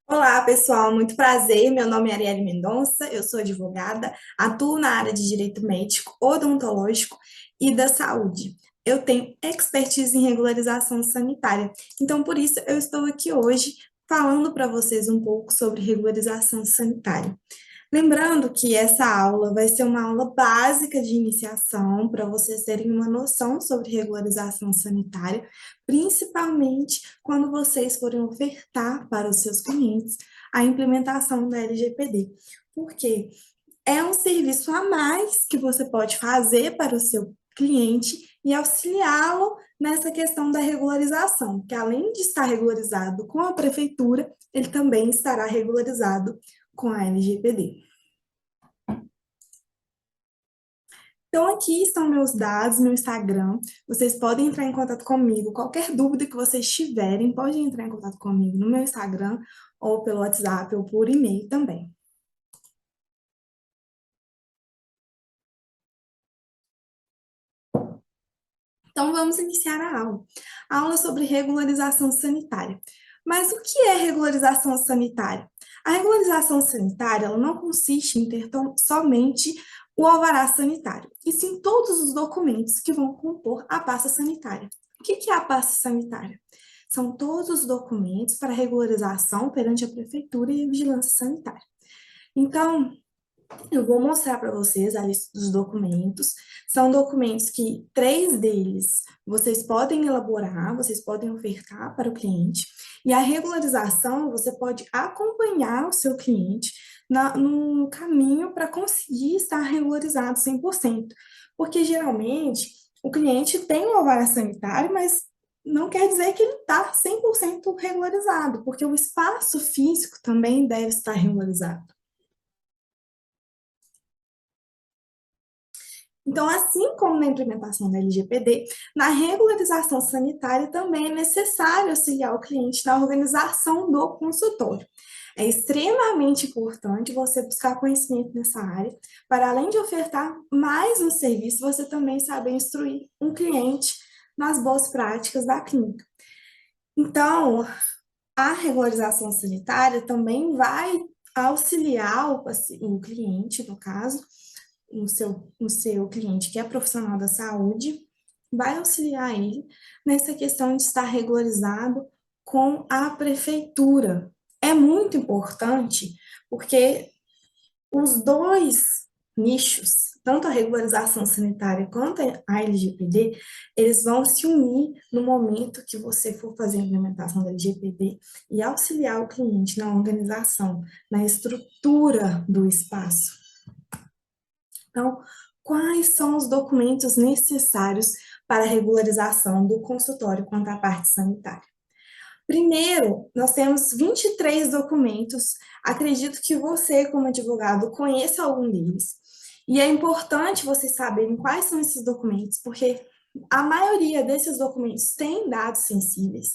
Olá, pessoal, muito prazer. Meu nome é Arielle Mendonça, eu sou advogada, atuo na área de direito médico, odontológico e da saúde. Eu tenho expertise em regularização sanitária, então por isso eu estou aqui hoje falando para vocês um pouco sobre regularização sanitária. Lembrando que essa aula vai ser uma aula básica de iniciação para vocês terem uma noção sobre regularização sanitária, principalmente quando vocês forem ofertar para os seus clientes a implementação da LGPD. Porque é um serviço a mais que você pode fazer para o seu cliente e auxiliá-lo nessa questão da regularização, que além de estar regularizado com a prefeitura, ele também estará regularizado com a LGPD. Então, aqui estão meus dados, meu Instagram. Vocês podem entrar em contato comigo. Qualquer dúvida que vocês tiverem, podem entrar em contato comigo no meu Instagram, ou pelo WhatsApp, ou por e-mail também. Então, vamos iniciar a aula. A aula sobre regularização sanitária. Mas o que é regularização sanitária? A regularização sanitária ela não consiste em ter somente o alvará sanitário, e sim todos os documentos que vão compor a pasta sanitária. O que é a pasta sanitária? São todos os documentos para regularização perante a prefeitura e a vigilância sanitária. Então, eu vou mostrar para vocês a lista dos documentos. São documentos que três deles vocês podem elaborar, vocês podem ofertar para o cliente. E a regularização, você pode acompanhar o seu cliente no caminho para conseguir estar regularizado 100%. Porque geralmente o cliente tem um alvará sanitário, mas não quer dizer que ele está 100% regularizado, porque o espaço físico também deve estar regularizado. Então, assim como na implementação da LGPD, na regularização sanitária também é necessário auxiliar o cliente na organização do consultório. É extremamente importante você buscar conhecimento nessa área, para além de ofertar mais um serviço, você também saber instruir um cliente nas boas práticas da clínica. Então, a regularização sanitária também vai auxiliar o cliente, no caso, o seu cliente que é profissional da saúde, vai auxiliar ele nessa questão de estar regularizado com a prefeitura. É muito importante porque os dois nichos, tanto a regularização sanitária quanto a LGPD, eles vão se unir no momento que você for fazer a implementação da LGPD e auxiliar o cliente na organização, na estrutura do espaço. Então, quais são os documentos necessários para a regularização do consultório quanto à parte sanitária? Primeiro, nós temos 23 documentos. Acredito que você, como advogado, conheça algum deles. E é importante vocês saberem quais são esses documentos, porque a maioria desses documentos tem dados sensíveis.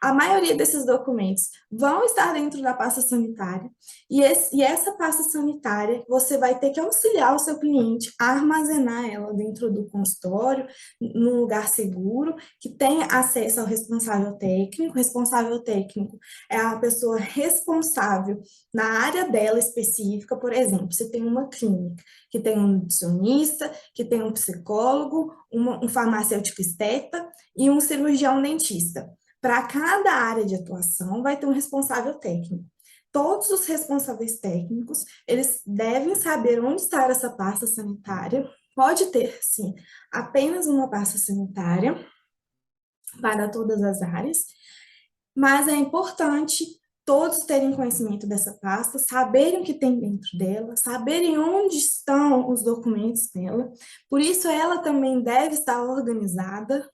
A maioria desses documentos vão estar dentro da pasta sanitária, e essa pasta sanitária você vai ter que auxiliar o seu cliente a armazenar ela dentro do consultório, num lugar seguro, que tenha acesso ao responsável técnico. O responsável técnico é a pessoa responsável na área dela específica. Por exemplo, se tem uma clínica que tem um nutricionista, que tem um psicólogo, um farmacêutico esteta e um cirurgião dentista. Para cada área de atuação, vai ter um responsável técnico. Todos os responsáveis técnicos, eles devem saber onde está essa pasta sanitária. Pode ter, sim, apenas uma pasta sanitária para todas as áreas, mas é importante todos terem conhecimento dessa pasta, saberem o que tem dentro dela, saberem onde estão os documentos dela. Por isso, ela também deve estar organizada.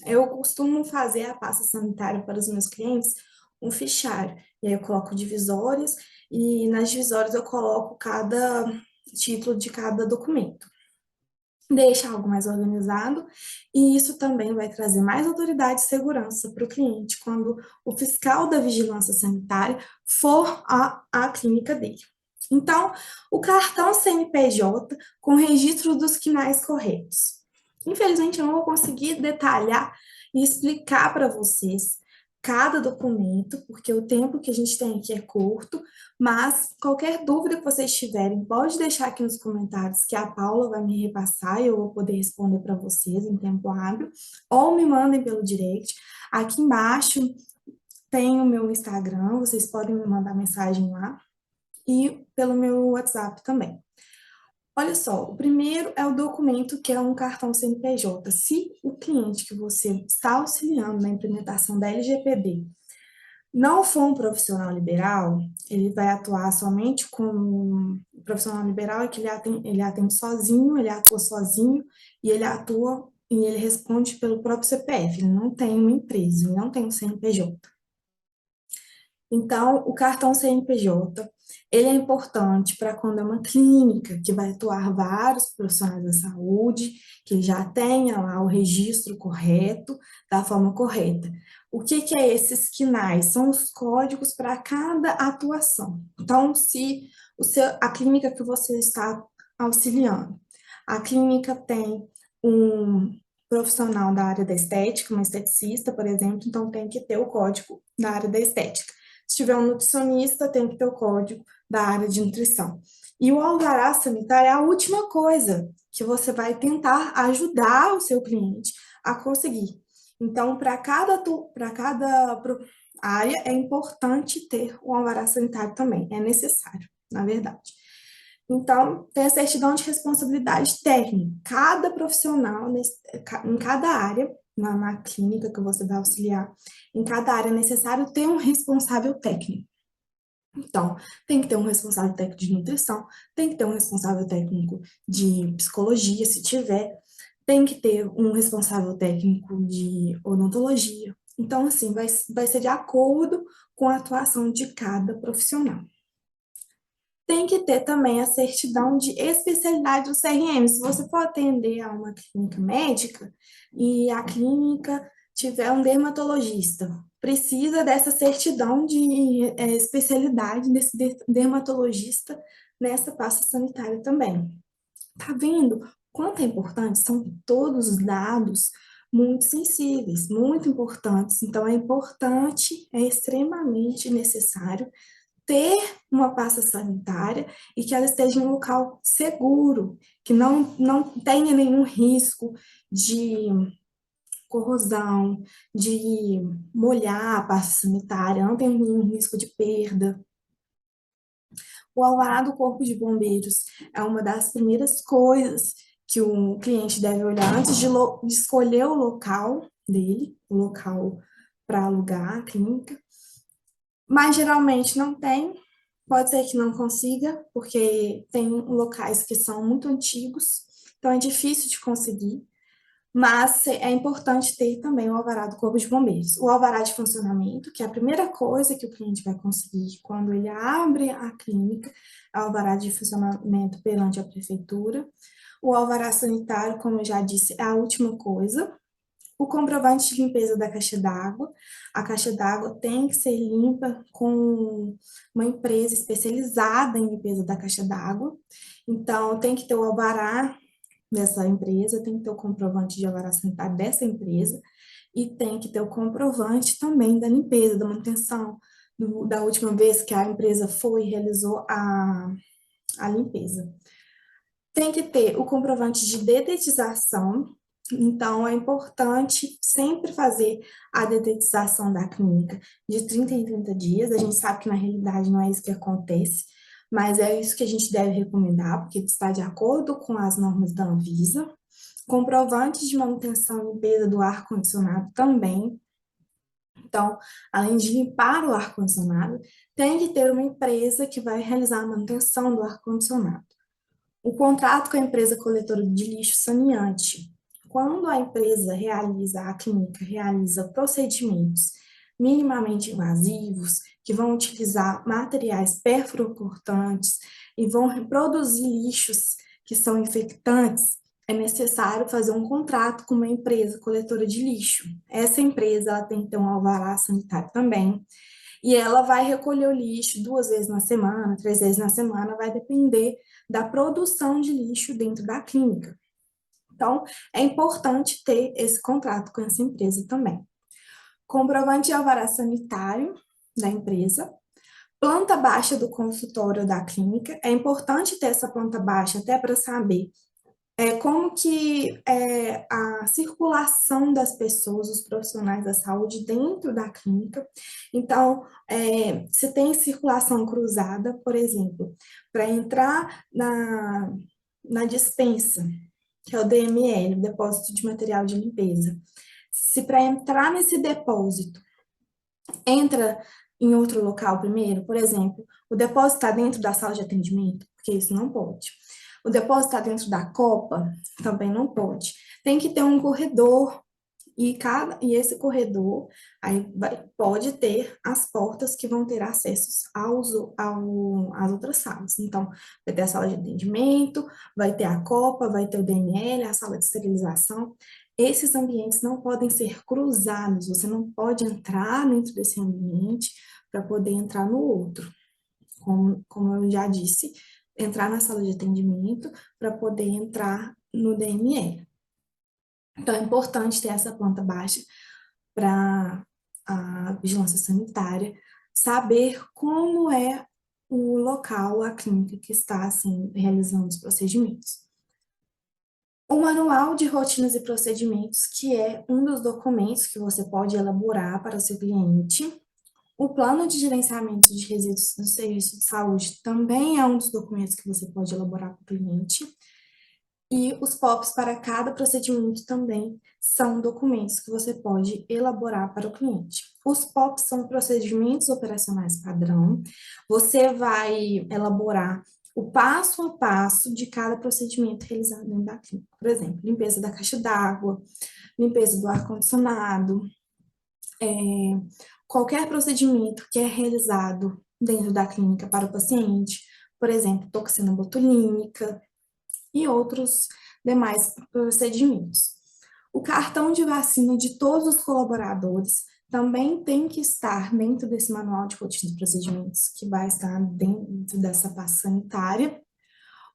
Eu costumo fazer a pasta sanitária para os meus clientes um fichário. E aí eu coloco divisórias e nas divisórias eu coloco cada título de cada documento. Deixa algo mais organizado, e isso também vai trazer mais autoridade e segurança para o cliente quando o fiscal da vigilância sanitária for à clínica dele. Então, o cartão CNPJ com registro dos quinais corretos. Infelizmente, eu não vou conseguir detalhar e explicar para vocês cada documento, porque o tempo que a gente tem aqui é curto, mas qualquer dúvida que vocês tiverem, pode deixar aqui nos comentários que a Paula vai me repassar e eu vou poder responder para vocês em tempo hábil, ou me mandem pelo direct. Aqui embaixo tem o meu Instagram, vocês podem me mandar mensagem lá, e pelo meu WhatsApp também. Olha só, o primeiro é o documento que é um cartão CNPJ. Se o cliente que você está auxiliando na implementação da LGPD não for um profissional liberal, ele vai atuar somente como um profissional liberal, é que ele atende sozinho, ele atua sozinho e ele atua e ele responde pelo próprio CPF. Ele não tem uma empresa, ele não tem um CNPJ. Então, o cartão CNPJ, ele é importante para quando é uma clínica que vai atuar vários profissionais da saúde, que já tenha lá o registro correto, da forma correta. O que que é esses KNAIs? São os códigos para cada atuação. Então, se a clínica que você está auxiliando, a clínica tem um profissional da área da estética, uma esteticista, por exemplo, então tem que ter o código da área da estética. Se tiver um nutricionista, tem que ter o código da área de nutrição. E o alvará sanitário é a última coisa que você vai tentar ajudar o seu cliente a conseguir. Então, para cada área, é importante ter o alvará sanitário também, é necessário, na verdade. Então, tem a certidão de responsabilidade técnica. Cada profissional, em cada área, na clínica que você vai auxiliar, em cada área é necessário ter um responsável técnico. Então, tem que ter um responsável técnico de nutrição, tem que ter um responsável técnico de psicologia, se tiver, tem que ter um responsável técnico de odontologia. Então, assim, vai ser de acordo com a atuação de cada profissional. Tem que ter também a certidão de especialidade do CRM. Se você for atender a uma clínica médica e a clínica tiver um dermatologista, precisa dessa certidão de especialidade desse dermatologista nessa pasta sanitária também. Tá vendo quanto é importante? São todos os dados muito sensíveis, muito importantes. Então, é importante, é extremamente necessário ter uma pasta sanitária e que ela esteja em um local seguro, que não tenha nenhum risco de corrosão, de molhar a pasta sanitária, não tenha nenhum risco de perda. O alvará do Corpo de Bombeiros é uma das primeiras coisas que o cliente deve olhar antes de escolher o local dele, o local para alugar a clínica. Mas geralmente não tem, pode ser que não consiga, porque tem locais que são muito antigos, então é difícil de conseguir, mas é importante ter também o alvará do Corpo de Bombeiros. O alvará de funcionamento, que é a primeira coisa que o cliente vai conseguir quando ele abre a clínica, é o alvará de funcionamento perante a prefeitura. O alvará sanitário, como eu já disse, é a última coisa. O comprovante de limpeza da caixa d'água. A caixa d'água tem que ser limpa com uma empresa especializada em limpeza da caixa d'água. Então, tem que ter o alvará dessa empresa, tem que ter o comprovante de alvará sanitário dessa empresa e tem que ter o comprovante também da limpeza, da manutenção, da última vez que a empresa foi e realizou a limpeza. Tem que ter o comprovante de dedetização, então é importante sempre fazer a dedetização da clínica de 30 em 30 dias. A gente sabe que na realidade não é isso que acontece, mas é isso que a gente deve recomendar, porque está de acordo com as normas da Anvisa. Comprovante de manutenção e limpeza do ar-condicionado também. Então, além de limpar o ar-condicionado, tem que ter uma empresa que vai realizar a manutenção do ar-condicionado. O contrato com a empresa coletora de lixo saneante. Quando a empresa realiza, a clínica realiza procedimentos minimamente invasivos, que vão utilizar materiais perfurocortantes e vão produzir lixos que são infectantes, é necessário fazer um contrato com uma empresa coletora de lixo. Essa empresa ela tem que ter um alvará sanitário também, e ela vai recolher o lixo 2 vezes na semana, 3 vezes na semana, vai depender da produção de lixo dentro da clínica. Então, é importante ter esse contrato com essa empresa também. comprovante de alvará sanitário da empresa, planta baixa do consultório da clínica. É importante ter essa planta baixa até para saber como que é a circulação das pessoas, os profissionais da saúde dentro da clínica. Então, se tem circulação cruzada, por exemplo, para entrar na dispensa, que é o DML, Depósito de Material de Limpeza. Se para entrar nesse depósito entra em outro local primeiro, por exemplo, o depósito está dentro da sala de atendimento, porque isso não pode. O depósito está dentro da copa, também não pode. Tem que ter um corredor e esse corredor pode ter as portas que vão ter acessos às outras salas. Então, vai ter a sala de atendimento, vai ter a copa, vai ter o DML, a sala de esterilização. Esses ambientes não podem ser cruzados, você não pode entrar dentro desse ambiente para poder entrar no outro. Como eu já disse, entrar na sala de atendimento para poder entrar no DML. Então, é importante ter essa planta baixa para a vigilância sanitária, saber como é o local, a clínica que está assim, realizando os procedimentos. O manual de rotinas e procedimentos, que é um dos documentos que você pode elaborar para o seu cliente. O plano de gerenciamento de resíduos do serviço de saúde também é um dos documentos que você pode elaborar para o cliente. E os POPs para cada procedimento também são documentos que você pode elaborar para o cliente. Os POPs são procedimentos operacionais padrão. Você vai elaborar o passo a passo de cada procedimento realizado dentro da clínica. Por exemplo, limpeza da caixa d'água, limpeza do ar-condicionado, qualquer procedimento que é realizado dentro da clínica para o paciente, por exemplo, toxina botulínica, e outros demais procedimentos. O cartão de vacina de todos os colaboradores também tem que estar dentro desse manual de rotina de procedimentos, que vai estar dentro dessa pasta sanitária.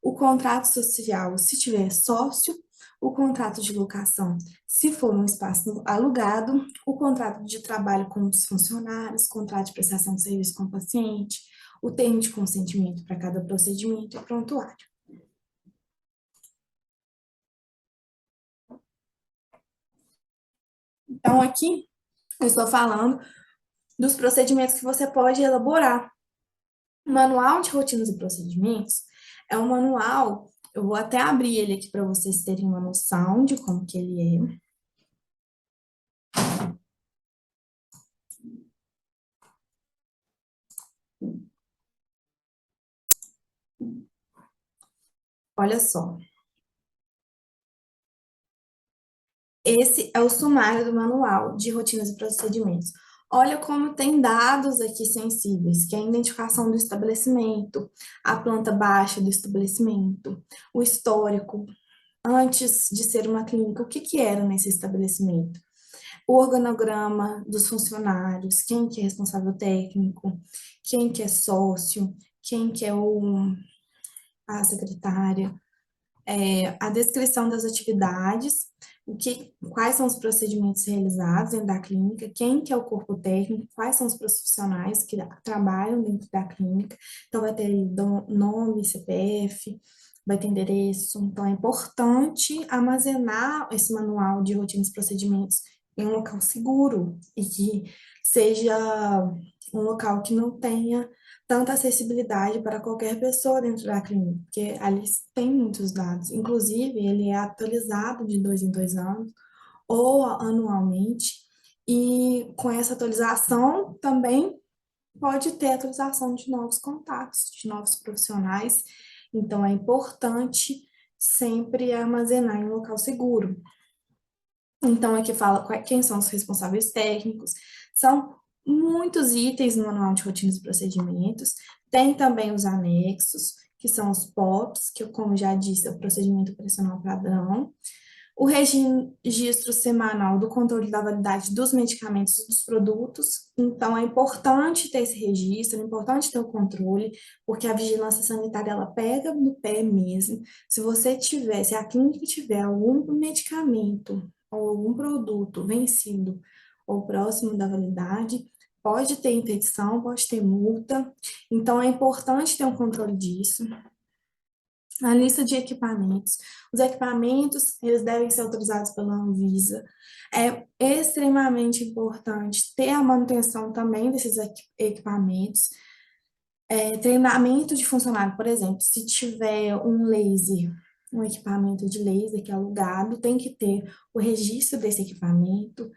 O contrato social, se tiver sócio, o contrato de locação, se for um espaço alugado, o contrato de trabalho com os funcionários, contrato de prestação de serviço com o paciente, o termo de consentimento para cada procedimento e o prontuário. Então, aqui eu estou falando dos procedimentos que você pode elaborar. O manual de rotinas e procedimentos é um manual, eu vou até abrir ele aqui para vocês terem uma noção de como que ele é. Olha só, esse é o sumário do manual de rotinas e procedimentos. Olha como tem dados aqui sensíveis, que é a identificação do estabelecimento, a planta baixa do estabelecimento, o histórico, antes de ser uma clínica, o que que era nesse estabelecimento? O organograma dos funcionários, quem que é responsável técnico, quem que é sócio, quem que é a secretária, a descrição das atividades, quais são os procedimentos realizados dentro da clínica, quem que é o corpo técnico, quais são os profissionais que trabalham dentro da clínica, então vai ter nome, CPF, vai ter endereço, então é importante armazenar esse manual de rotinas e procedimentos em um local seguro e que seja um local que não tenha tanta acessibilidade para qualquer pessoa dentro da clínica, porque ali tem muitos dados. Inclusive, ele é atualizado de 2 em 2 anos ou anualmente, e com essa atualização também pode ter atualização de novos contatos, de novos profissionais. Então, é importante sempre armazenar em um local seguro. Então, aqui fala quem são os responsáveis técnicos. São muitos itens no manual de rotinas e procedimentos. Tem também os anexos, que são os POPs, que, como já disse, é o procedimento operacional padrão. O registro semanal do controle da validade dos medicamentos e dos produtos. Então, é importante ter esse registro, é importante ter o controle, porque a vigilância sanitária, ela pega no pé mesmo. Se a clínica tiver algum medicamento ou algum produto vencido ou próximo da validade, pode ter interdição, pode ter multa. Então, é importante ter um controle disso. A lista de equipamentos. Os equipamentos, eles devem ser autorizados pela Anvisa. É extremamente importante ter a manutenção também desses equipamentos. Treinamento de funcionário, por exemplo, se tiver um laser, um equipamento de laser que é alugado, tem que ter o registro desse equipamento,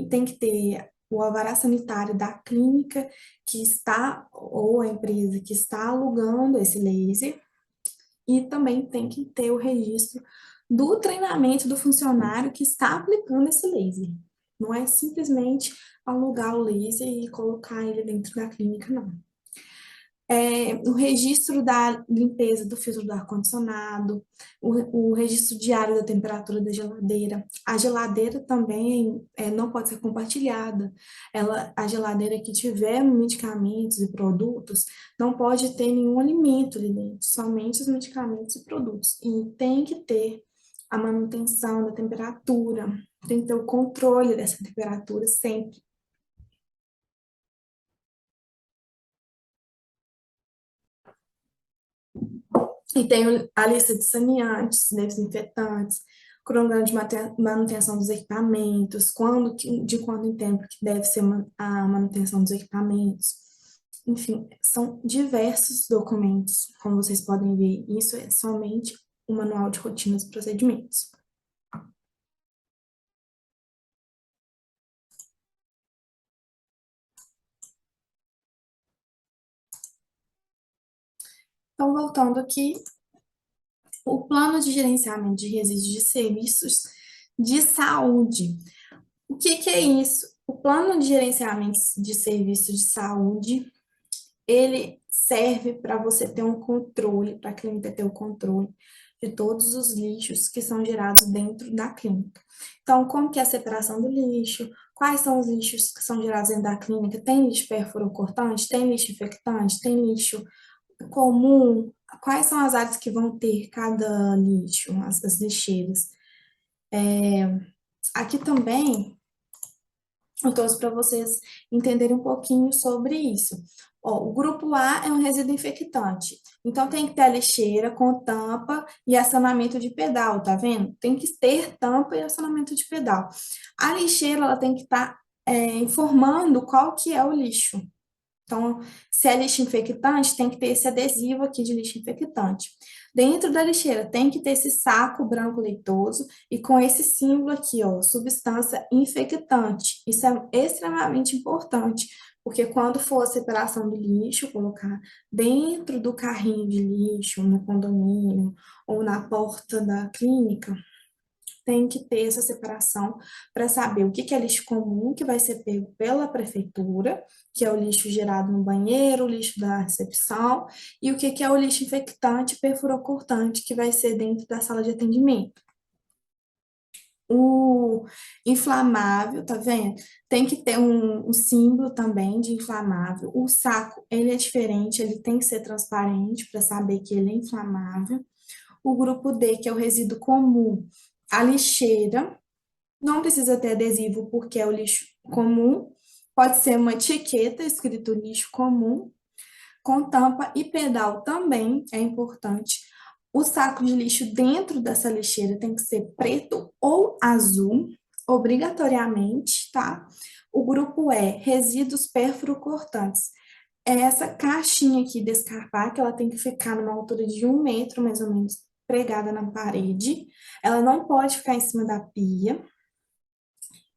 tem que ter o alvará sanitário da clínica que está, ou a empresa que está alugando esse laser, e também tem que ter o registro do treinamento do funcionário que está aplicando esse laser. Não é simplesmente alugar o laser e colocar ele dentro da clínica, não. O registro da limpeza do filtro do ar-condicionado, o registro diário da temperatura da geladeira. A geladeira também não pode ser compartilhada. A geladeira que tiver medicamentos e produtos não pode ter nenhum alimento ali dentro, somente os medicamentos e produtos. E tem que ter a manutenção da temperatura, tem que ter o controle dessa temperatura sempre. E tem a lista de saneantes, desinfetantes, cronograma de manutenção dos equipamentos, de quando em tempo que deve ser a manutenção dos equipamentos. Enfim, são diversos documentos, como vocês podem ver. Isso é somente o manual de rotinas e procedimentos. Então, voltando aqui, o plano de gerenciamento de resíduos de serviços de saúde. O que que é isso? O plano de gerenciamento de serviços de saúde, ele serve para você ter um controle, para a clínica ter o controle de todos os lixos que são gerados dentro da clínica. Então, como que é a separação do lixo? Quais são os lixos que são gerados dentro da clínica? Tem lixo perfluorocortante? Tem lixo infectante? Tem lixo comum? Quais são as áreas que vão ter cada lixo, as lixeiras? Aqui também eu trouxe para vocês entenderem um pouquinho sobre isso. Ó, o grupo A é um resíduo infectante, então tem que ter a lixeira com tampa e acionamento de pedal, tá vendo? Tem que ter tampa e acionamento de pedal. A lixeira ela tem que estar informando qual que é o lixo. Então, se é lixo infectante, tem que ter esse adesivo aqui de lixo infectante. Dentro da lixeira tem que ter esse saco branco leitoso e com esse símbolo aqui, ó, substância infectante. Isso é extremamente importante, porque quando for a separação do lixo, colocar dentro do carrinho de lixo, no condomínio ou na porta da clínica, tem que ter essa separação para saber o que que é lixo comum, que vai ser pego pela prefeitura, que é o lixo gerado no banheiro, o lixo da recepção, e o que que é o lixo infectante perfluorocortante, que vai ser dentro da sala de atendimento. O inflamável, tá vendo? Tem que ter um símbolo também de inflamável. O saco, ele é diferente, ele tem que ser transparente para saber que ele é inflamável. O grupo D, que é o resíduo comum, a lixeira, não precisa ter adesivo porque é o lixo comum, pode ser uma etiqueta escrito lixo comum, com tampa e pedal também é importante. O saco de lixo dentro dessa lixeira tem que ser preto ou azul, obrigatoriamente, tá? O grupo E, resíduos perfluorocortantes. É essa caixinha aqui descarpar, que ela tem que ficar numa altura de 1 metro, mais ou menos, pregada na parede. Ela não pode ficar em cima da pia.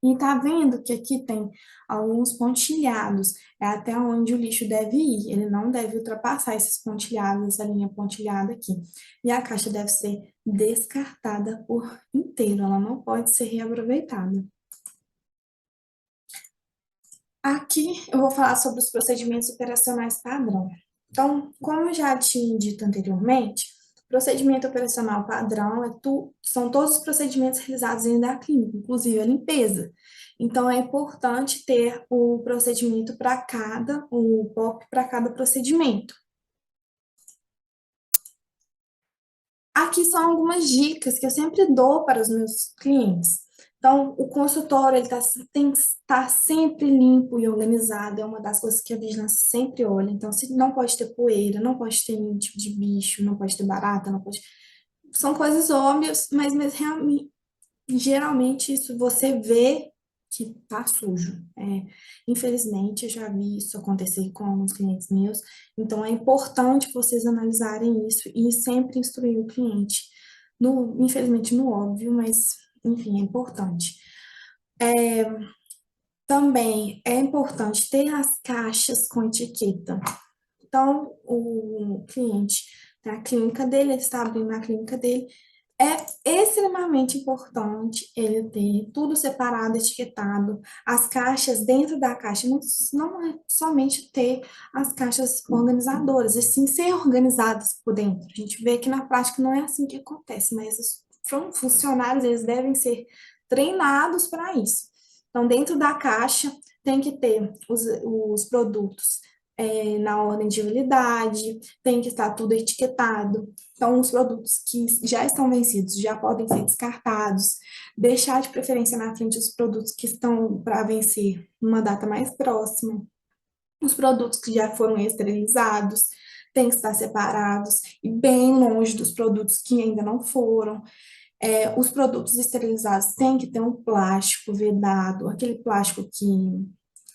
E tá vendo que aqui tem alguns pontilhados, é até onde o lixo deve ir, ele não deve ultrapassar esses pontilhados, essa linha pontilhada aqui. E a caixa deve ser descartada por inteiro, ela não pode ser reaproveitada. Aqui eu vou falar sobre os procedimentos operacionais padrão. Então, como eu já tinha dito anteriormente, procedimento operacional padrão são todos os procedimentos realizados dentro da clínica, inclusive a limpeza. Então, é importante ter o procedimento para o POP para cada procedimento. Aqui são algumas dicas que eu sempre dou para os meus clientes. Então, o consultório ele tem que estar sempre limpo e organizado, é uma das coisas que a vigilância sempre olha. Então, se não pode ter poeira, não pode ter nenhum tipo de bicho, não pode ter barata, não pode. São coisas óbvias, mas realmente, geralmente isso você vê que tá sujo. Infelizmente, eu já vi isso acontecer com alguns clientes meus. Então, é importante vocês analisarem isso e sempre instruir o cliente. Infelizmente, no óbvio, mas, enfim, é importante. Também é importante ter as caixas com etiqueta. Então, o cliente na clínica dele, ele está abrindo a clínica dele, é extremamente importante ele ter tudo separado, etiquetado, as caixas dentro da caixa, não é somente ter as caixas organizadoras, e sim ser organizadas por dentro. A gente vê que na prática não é assim que acontece, mas os funcionários, eles devem ser treinados para isso. Então, dentro da caixa, tem que ter os produtos na ordem de validade, tem que estar tudo etiquetado. Então, os produtos que já estão vencidos já podem ser descartados, deixar de preferência na frente os produtos que estão para vencer numa data mais próxima. Os produtos que já foram esterilizados têm que estar separados e bem longe dos produtos que ainda não foram. Os produtos esterilizados têm que ter um plástico vedado, aquele plástico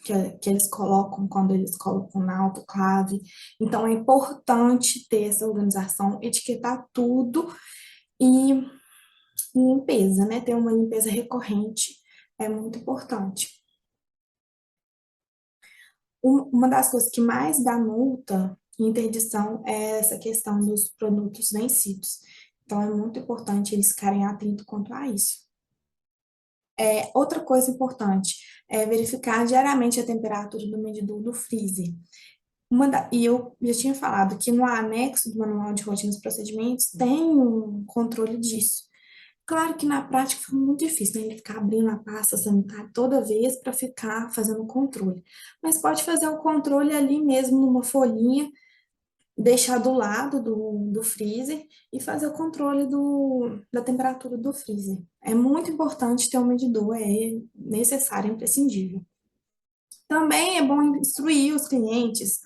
que eles colocam quando eles colocam na autoclave. Então, é importante ter essa organização, etiquetar tudo e limpeza, né? Ter uma limpeza recorrente é muito importante. Uma das coisas que mais dá multa e interdição é essa questão dos produtos vencidos. Então, é muito importante eles ficarem atentos quanto a isso. Outra coisa importante é verificar diariamente a temperatura do medidor do freezer. E eu já tinha falado que no anexo do Manual de Rotinas e Procedimentos tem um controle disso. Claro que na prática fica muito difícil, né? Ele ficar abrindo a pasta sanitária toda vez para ficar fazendo o controle. Mas pode fazer o controle ali mesmo numa folhinha, deixar do lado do freezer e fazer o controle da temperatura do freezer. É muito importante ter um medidor, é necessário, é imprescindível. Também é bom instruir os clientes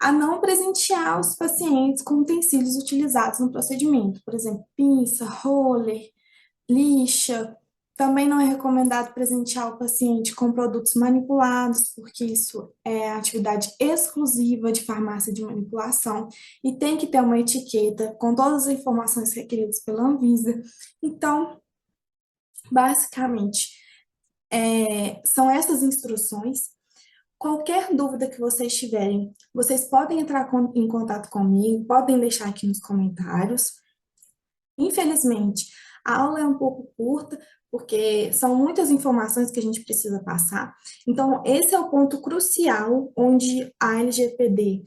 a não presentear os pacientes com utensílios utilizados no procedimento, por exemplo, pinça, roller, lixa. Também não é recomendado presentear o paciente com produtos manipulados, porque isso é atividade exclusiva de farmácia de manipulação e tem que ter uma etiqueta com todas as informações requeridas pela Anvisa. Então, basicamente, são essas instruções. Qualquer dúvida que vocês tiverem, vocês podem entrar em contato comigo, podem deixar aqui nos comentários. Infelizmente, a aula é um pouco curta, porque são muitas informações que a gente precisa passar. Então, esse é o ponto crucial onde a LGPD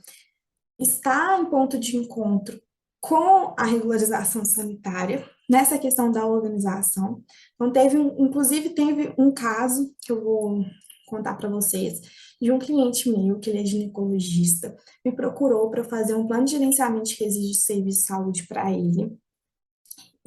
está em ponto de encontro com a regularização sanitária, nessa questão da organização. Então, inclusive, teve um caso que eu vou contar para vocês, de um cliente meu, que ele é ginecologista, me procurou para fazer um plano de gerenciamento de resíduos de serviço de saúde para ele.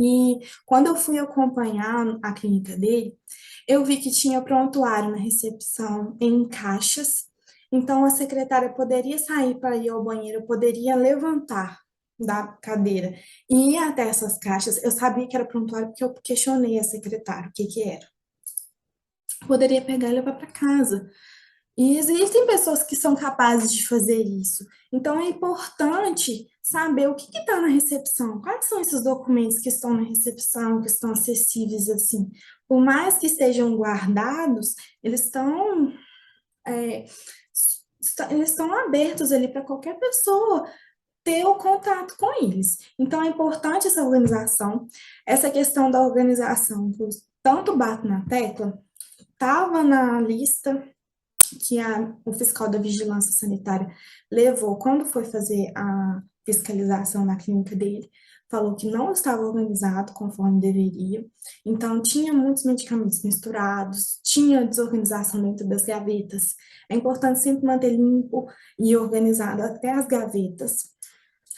E quando eu fui acompanhar a clínica dele, eu vi que tinha prontuário na recepção em caixas. Então, a secretária poderia sair para ir ao banheiro, poderia levantar da cadeira e ir até essas caixas. Eu sabia que era prontuário porque eu questionei a secretária o que que era. Poderia pegar e levar para casa. E existem pessoas que são capazes de fazer isso. Então, é importante saber o que está na recepção, quais são esses documentos que estão na recepção, que estão acessíveis assim. Por mais que estejam guardados, é, eles estão abertos ali para qualquer pessoa ter o contato com eles. Então, é importante essa organização, essa questão da organização, que eu tanto bato na tecla, estava na lista que o fiscal da vigilância sanitária levou quando foi fazer a fiscalização na clínica dele, falou que não estava organizado conforme deveria, então tinha muitos medicamentos misturados, tinha desorganização dentro das gavetas. É importante sempre manter limpo e organizado até as gavetas.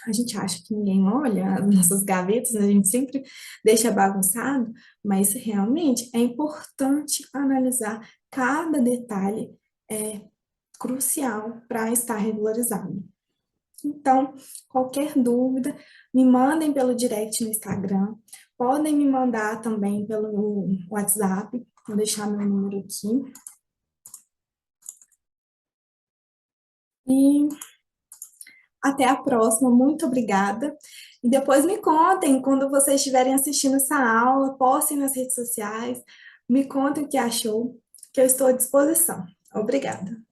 A gente acha que ninguém olha as nossas gavetas, né? A gente sempre deixa bagunçado, mas realmente é importante analisar cada detalhe é crucial para estar regularizado. Então, qualquer dúvida, me mandem pelo direct no Instagram, podem me mandar também pelo WhatsApp, vou deixar meu número aqui. E até a próxima, muito obrigada. E depois me contem, quando vocês estiverem assistindo essa aula, postem nas redes sociais, me contem o que achou, que eu estou à disposição. Obrigada.